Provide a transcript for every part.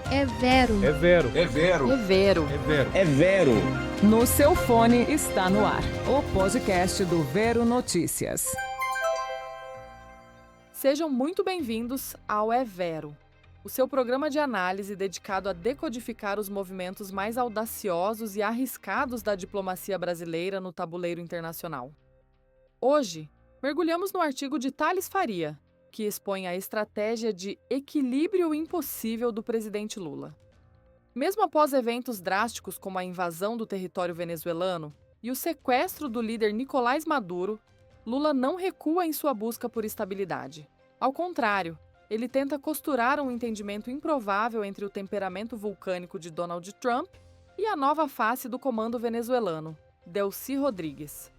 É Vero. É Vero. É Vero. É Vero. É Vero. É Vero. No seu fone está no ar o podcast do Vero Notícias. Sejam muito bem-vindos ao É Vero, o seu programa de análise dedicado a decodificar os movimentos mais audaciosos e arriscados da diplomacia brasileira no tabuleiro internacional. Hoje, mergulhamos no artigo de Thales Faria, que expõe a estratégia de equilíbrio impossível do presidente Lula. Mesmo após eventos drásticos como a invasão do território venezuelano e o sequestro do líder Nicolás Maduro, Lula não recua em sua busca por estabilidade. Ao contrário, ele tenta costurar um entendimento improvável entre o temperamento vulcânico de Donald Trump e a nova face do comando venezuelano, Delcy Rodrigues.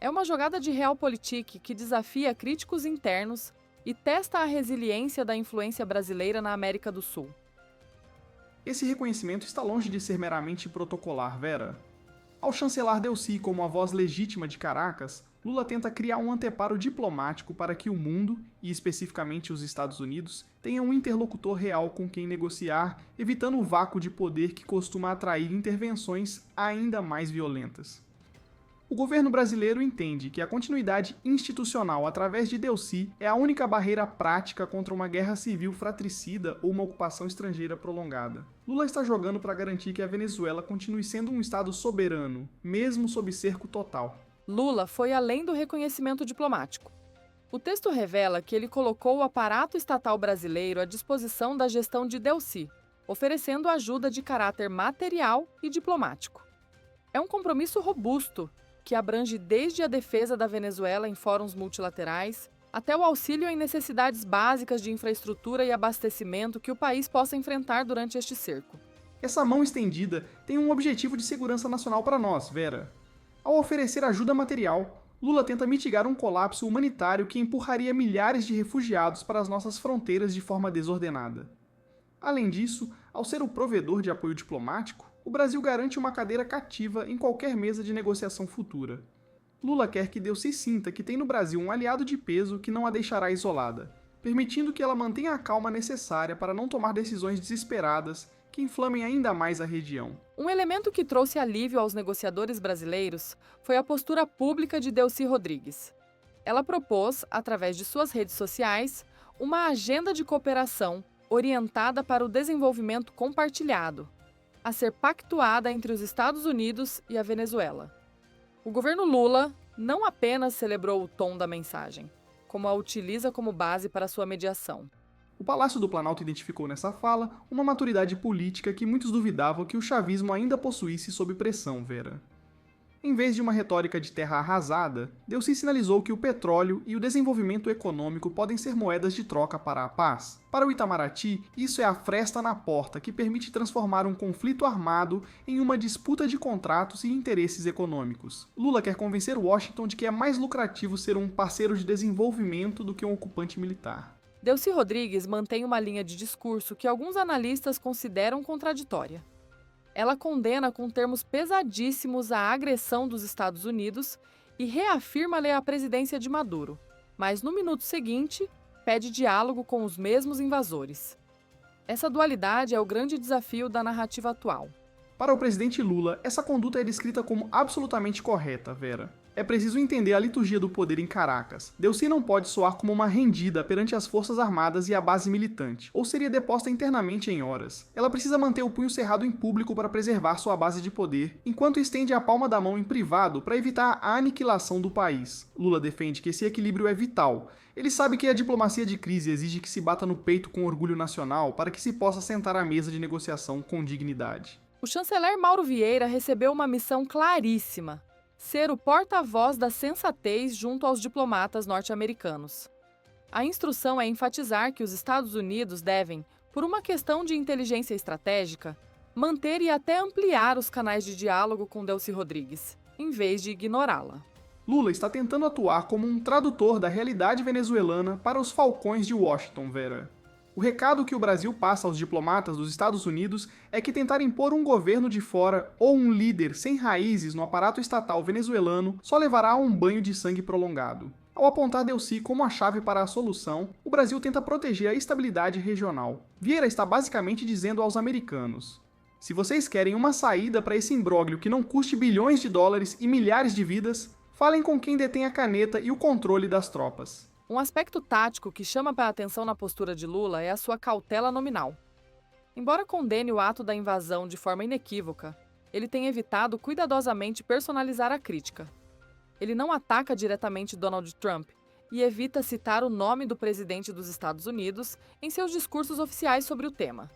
É uma jogada de realpolitik que desafia críticos internos e testa a resiliência da influência brasileira na América do Sul. Esse reconhecimento está longe de ser meramente protocolar, Vera. Ao chancelar Delcy como a voz legítima de Caracas, Lula tenta criar um anteparo diplomático para que o mundo, e especificamente os Estados Unidos, tenha um interlocutor real com quem negociar, evitando o vácuo de poder que costuma atrair intervenções ainda mais violentas. O governo brasileiro entende que a continuidade institucional através de Delcy é a única barreira prática contra uma guerra civil fratricida ou uma ocupação estrangeira prolongada. Lula está jogando para garantir que a Venezuela continue sendo um estado soberano, mesmo sob cerco total. Lula foi além do reconhecimento diplomático. O texto revela que ele colocou o aparato estatal brasileiro à disposição da gestão de Delcy, oferecendo ajuda de caráter material e diplomático. É um compromisso robusto, que abrange desde a defesa da Venezuela em fóruns multilaterais, até o auxílio em necessidades básicas de infraestrutura e abastecimento que o país possa enfrentar durante este cerco. Essa mão estendida tem um objetivo de segurança nacional para nós, Vera. Ao oferecer ajuda material, Lula tenta mitigar um colapso humanitário que empurraria milhares de refugiados para as nossas fronteiras de forma desordenada. Além disso, ao ser o provedor de apoio diplomático, o Brasil garante uma cadeira cativa em qualquer mesa de negociação futura. Lula quer que Delcy sinta que tem no Brasil um aliado de peso que não a deixará isolada, permitindo que ela mantenha a calma necessária para não tomar decisões desesperadas que inflamem ainda mais a região. Um elemento que trouxe alívio aos negociadores brasileiros foi a postura pública de Delcy Rodrigues. Ela propôs, através de suas redes sociais, uma agenda de cooperação orientada para o desenvolvimento compartilhado, a ser pactuada entre os Estados Unidos e a Venezuela. O governo Lula não apenas celebrou o tom da mensagem, como a utiliza como base para sua mediação. O Palácio do Planalto identificou nessa fala uma maturidade política que muitos duvidavam que o chavismo ainda possuísse sob pressão, Vera. Em vez de uma retórica de terra arrasada, Delcy sinalizou que o petróleo e o desenvolvimento econômico podem ser moedas de troca para a paz. Para o Itamaraty, isso é a fresta na porta que permite transformar um conflito armado em uma disputa de contratos e interesses econômicos. Lula quer convencer Washington de que é mais lucrativo ser um parceiro de desenvolvimento do que um ocupante militar. Delcy Rodrigues mantém uma linha de discurso que alguns analistas consideram contraditória. Ela condena com termos pesadíssimos a agressão dos Estados Unidos e reafirma-lhe a presidência de Maduro, mas no minuto seguinte pede diálogo com os mesmos invasores. Essa dualidade é o grande desafio da narrativa atual. Para o presidente Lula, essa conduta é descrita como absolutamente correta, Vera. É preciso entender a liturgia do poder em Caracas. Delcy não pode soar como uma rendida perante as forças armadas e a base militante, ou seria deposta internamente em horas. Ela precisa manter o punho cerrado em público para preservar sua base de poder, enquanto estende a palma da mão em privado para evitar a aniquilação do país. Lula defende que esse equilíbrio é vital. Ele sabe que a diplomacia de crise exige que se bata no peito com orgulho nacional para que se possa sentar à mesa de negociação com dignidade. O chanceler Mauro Vieira recebeu uma missão claríssima: ser o porta-voz da sensatez junto aos diplomatas norte-americanos. A instrução é enfatizar que os Estados Unidos devem, por uma questão de inteligência estratégica, manter e até ampliar os canais de diálogo com Delcy Rodrigues, em vez de ignorá-la. Lula está tentando atuar como um tradutor da realidade venezuelana para os falcões de Washington, Vera. O recado que o Brasil passa aos diplomatas dos Estados Unidos é que tentar impor um governo de fora ou um líder sem raízes no aparato estatal venezuelano só levará a um banho de sangue prolongado. Ao apontar Delcy como a chave para a solução, o Brasil tenta proteger a estabilidade regional. Vieira está basicamente dizendo aos americanos: se vocês querem uma saída para esse imbróglio que não custe bilhões de dólares e milhares de vidas, falem com quem detém a caneta e o controle das tropas. Um aspecto tático que chama a atenção na postura de Lula é a sua cautela nominal. Embora condene o ato da invasão de forma inequívoca, ele tem evitado cuidadosamente personalizar a crítica. Ele não ataca diretamente Donald Trump e evita citar o nome do presidente dos Estados Unidos em seus discursos oficiais sobre o tema.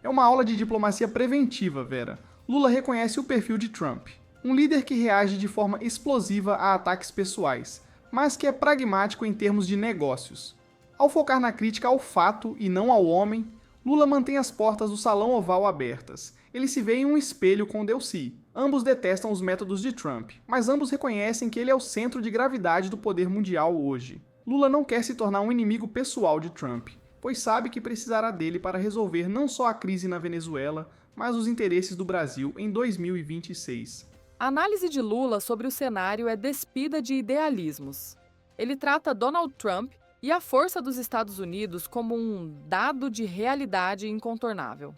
É uma aula de diplomacia preventiva, Vera. Lula reconhece o perfil de Trump. Um líder que reage de forma explosiva a ataques pessoais, mas que é pragmático em termos de negócios. Ao focar na crítica ao fato e não ao homem, Lula mantém as portas do Salão Oval abertas. Ele se vê em um espelho com Delcy. Ambos detestam os métodos de Trump, mas ambos reconhecem que ele é o centro de gravidade do poder mundial hoje. Lula não quer se tornar um inimigo pessoal de Trump, pois sabe que precisará dele para resolver não só a crise na Venezuela, mas os interesses do Brasil em 2026. A análise de Lula sobre o cenário é despida de idealismos. Ele trata Donald Trump e a força dos Estados Unidos como um dado de realidade incontornável.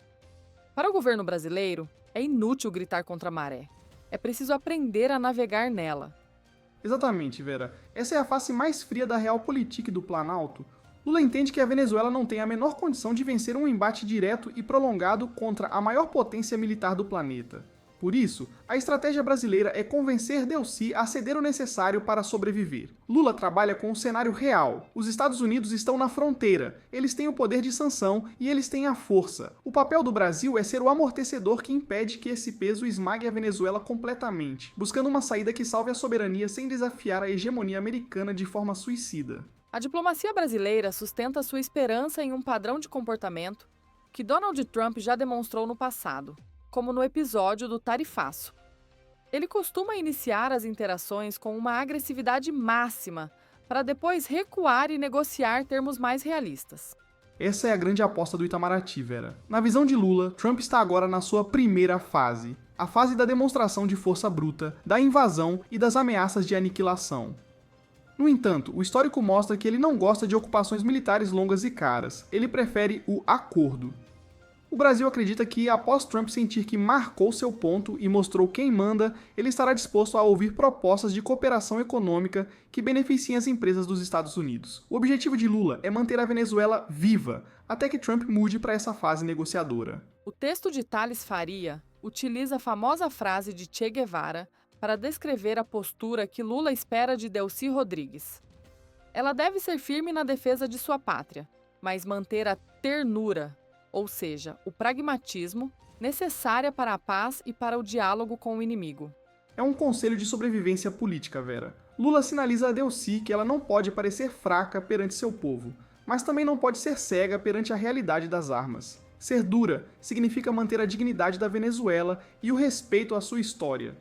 Para o governo brasileiro, é inútil gritar contra a maré. É preciso aprender a navegar nela. Exatamente, Vera. Essa é a face mais fria da realpolitik do Planalto. Lula entende que a Venezuela não tem a menor condição de vencer um embate direto e prolongado contra a maior potência militar do planeta. Por isso, a estratégia brasileira é convencer Delcy a ceder o necessário para sobreviver. Lula trabalha com o cenário real. Os Estados Unidos estão na fronteira, eles têm o poder de sanção e eles têm a força. O papel do Brasil é ser o amortecedor que impede que esse peso esmague a Venezuela completamente, buscando uma saída que salve a soberania sem desafiar a hegemonia americana de forma suicida. A diplomacia brasileira sustenta sua esperança em um padrão de comportamento que Donald Trump já demonstrou no passado, como no episódio do tarifaço. Ele costuma iniciar as interações com uma agressividade máxima, para depois recuar e negociar termos mais realistas. Essa é a grande aposta do Itamaraty, Vera. Na visão de Lula, Trump está agora na sua primeira fase, a fase da demonstração de força bruta, da invasão e das ameaças de aniquilação. No entanto, o histórico mostra que ele não gosta de ocupações militares longas e caras, ele prefere o acordo. O Brasil acredita que, após Trump sentir que marcou seu ponto e mostrou quem manda, ele estará disposto a ouvir propostas de cooperação econômica que beneficiem as empresas dos Estados Unidos. O objetivo de Lula é manter a Venezuela viva, até que Trump mude para essa fase negociadora. O texto de Thales Faria utiliza a famosa frase de Che Guevara para descrever a postura que Lula espera de Delcy Rodrigues. Ela deve ser firme na defesa de sua pátria, mas manter a ternura, ou seja, o pragmatismo, necessária para a paz e para o diálogo com o inimigo. É um conselho de sobrevivência política, Vera. Lula sinaliza a Delcy que ela não pode parecer fraca perante seu povo, mas também não pode ser cega perante a realidade das armas. Ser dura significa manter a dignidade da Venezuela e o respeito à sua história.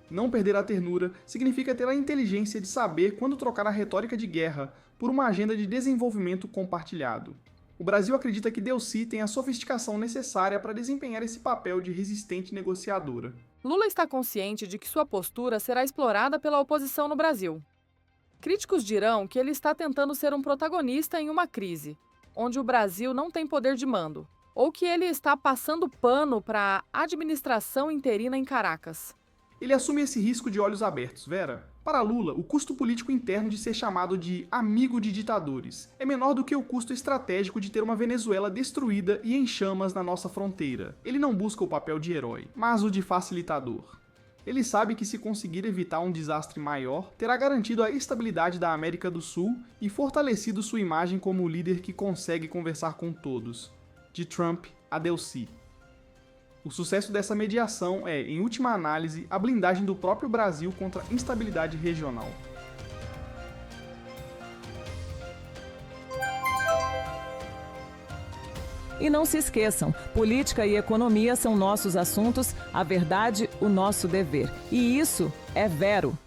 Não perder a ternura significa ter a inteligência de saber quando trocar a retórica de guerra por uma agenda de desenvolvimento compartilhado. O Brasil acredita que Delcy tem a sofisticação necessária para desempenhar esse papel de resistente negociadora. Lula está consciente de que sua postura será explorada pela oposição no Brasil. Críticos dirão que ele está tentando ser um protagonista em uma crise, onde o Brasil não tem poder de mando, ou que ele está passando pano para a administração interina em Caracas. Ele assume esse risco de olhos abertos, Vera. Para Lula, o custo político interno de ser chamado de amigo de ditadores é menor do que o custo estratégico de ter uma Venezuela destruída e em chamas na nossa fronteira. Ele não busca o papel de herói, mas o de facilitador. Ele sabe que se conseguir evitar um desastre maior, terá garantido a estabilidade da América do Sul e fortalecido sua imagem como o líder que consegue conversar com todos. De Trump a Delcy. O sucesso dessa mediação é, em última análise, a blindagem do próprio Brasil contra a instabilidade regional. E não se esqueçam, política e economia são nossos assuntos, a verdade, o nosso dever. E isso é Vero.